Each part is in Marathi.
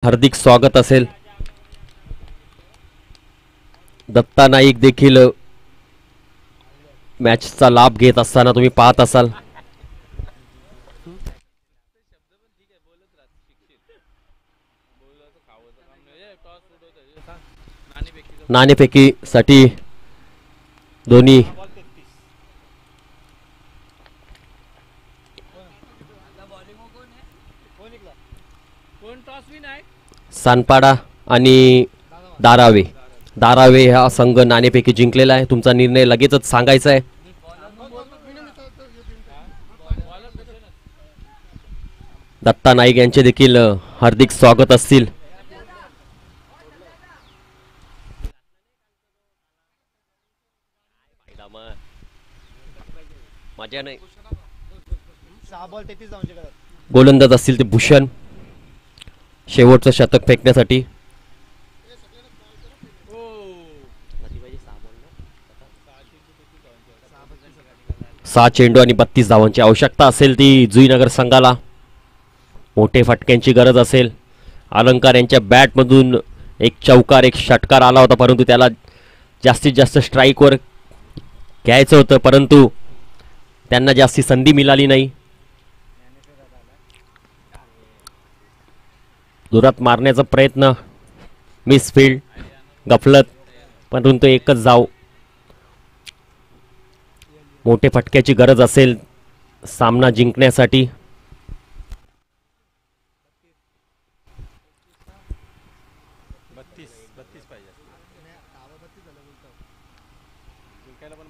हार्दिक स्वागत असेल. दत्ता नाईक देखील मॅचचा लाभ घेत असताना तुम्ही पाहत असाल. नाणेफेकीसाठी दोन्ही सानपाडा आणि दारावे दारावे हा संघ नाणेफेकी जिंकलेला आहे. तुमचा निर्णय लगेचच सांगायचा आहे. दत्ता नाईक यांचे देखील हार्दिक स्वागत असतील. मजा नाही. गोलंदाज असतील ते भूषण शेवटचं शतक फेकण्यासाठी. 6 चेंडू आणि 32 धावांची आवश्यकता असेल ती जुईनगर संघाला. मोठे फटक्यांची गरज असेल. अलंकार यांच्या बॅटमधून एक चौकार एक षटकार आला होता, परंतु त्याला जास्तीत जास्त स्ट्राईकवर घ्यायचं होतं, परंतु त्यांना जास्ती संधी मिळाली नाही. दुरात मारण्याचा प्रयत्न, मिसफील्ड, गफलत, परंतु एकच धाव. मोठे फटक्याची गरज असेल सामना जिंकण्यासाठी.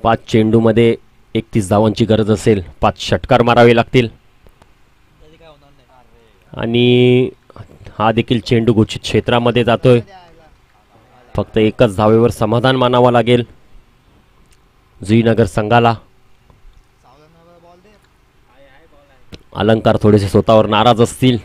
पाच चेंडू मध्ये 31 धावांची गरज असेल. 5 षटकार मारावे लागतील आणि हा देखील चेंडू घोषित क्षेत्रामध्ये जातोय. फक्त एकच धावेवर समाधान मानावं लागेल जुईनगर संघाला. अलंकार थोडेसे स्वतःवर नाराज असतील.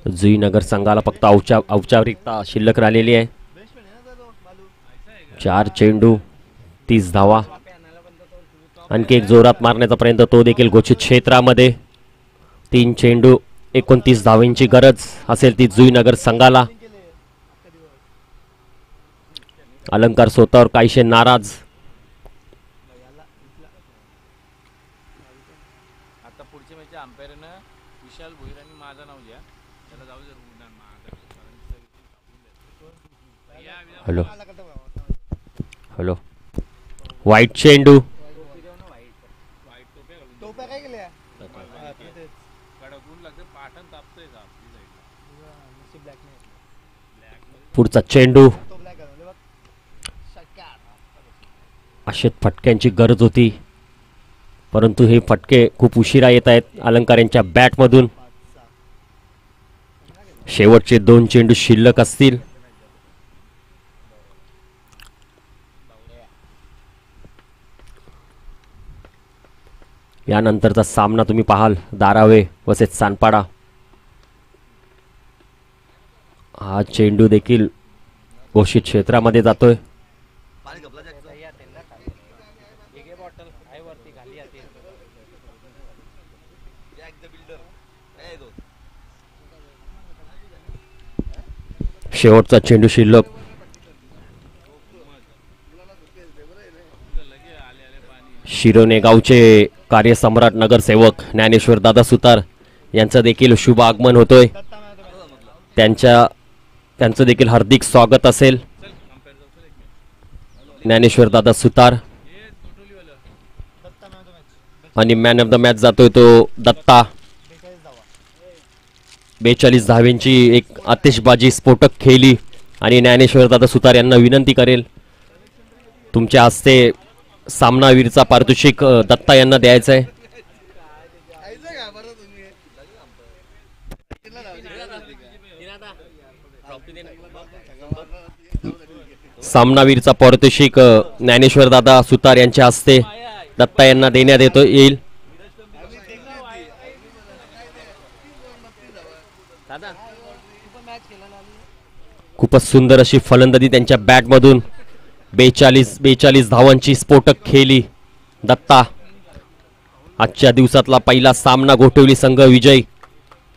जुईनगर संघाला फक्त औपचारिकता शिल्लक राहिलेली आहे. 4 चेंडू 30 धावा. आणखी एक जोरात मारण्याचा प्रयत्न, तो देखील घोषित क्षेत्रामध्ये. 3 चेंडू 29 धावांची गरज असेल ती जुईनगर संघाला. अलंकार स्वतःवर काहीशे नाराज. Hello hello. वाईट चेंडू. पुढचा चेंडू. अशेच फटक्यांची गरज होती, परंतु हे फटके खूप उशिरा येत आहेत अलंकार यांच्या बॅटमधून. शेवटचे 2 चेंडू शिल्लक असतील. यानंतरचा सामना तुम्ही पाहाल दारावे वसेच सानपाडा. हा चेंडू देखील घोषित क्षेत्रामध्ये जातोय. शेवटचा चेंडू शिल्लक. शिरोने गावचे कार्यसम्राट नगरसेवक ज्ञानेश्वर दादा सुतार यांचं देखील शुभ आगमन होतोय. त्यांचं देखील हार्दिक स्वागत असेल. ज्ञानेश्वर दादा सुतार. आणि मॅन ऑफ द मॅच जातोय तो दत्ता. 42 धावांची एक आतिषबाजी स्फोटक खेळली आणि ज्ञानेश्वर दादा सुतार यांना विनंती करेल तुमच्या हस्ते सामनावीरचा पारितोषिक दत्ता यांना द्यायचा आहे. सामनावीरचा पारितोषिक ज्ञानेश्वर दादा सुतार यांच्या हस्ते दत्ता यांना देण्यात येईल. खूपच सुंदर अशी फलंदाजी त्यांच्या बॅटमधून 42 धावांची स्फोटक खेळली दत्ता. आजच्या दिवसातला पहिला सामना गोठवली संघ विजय.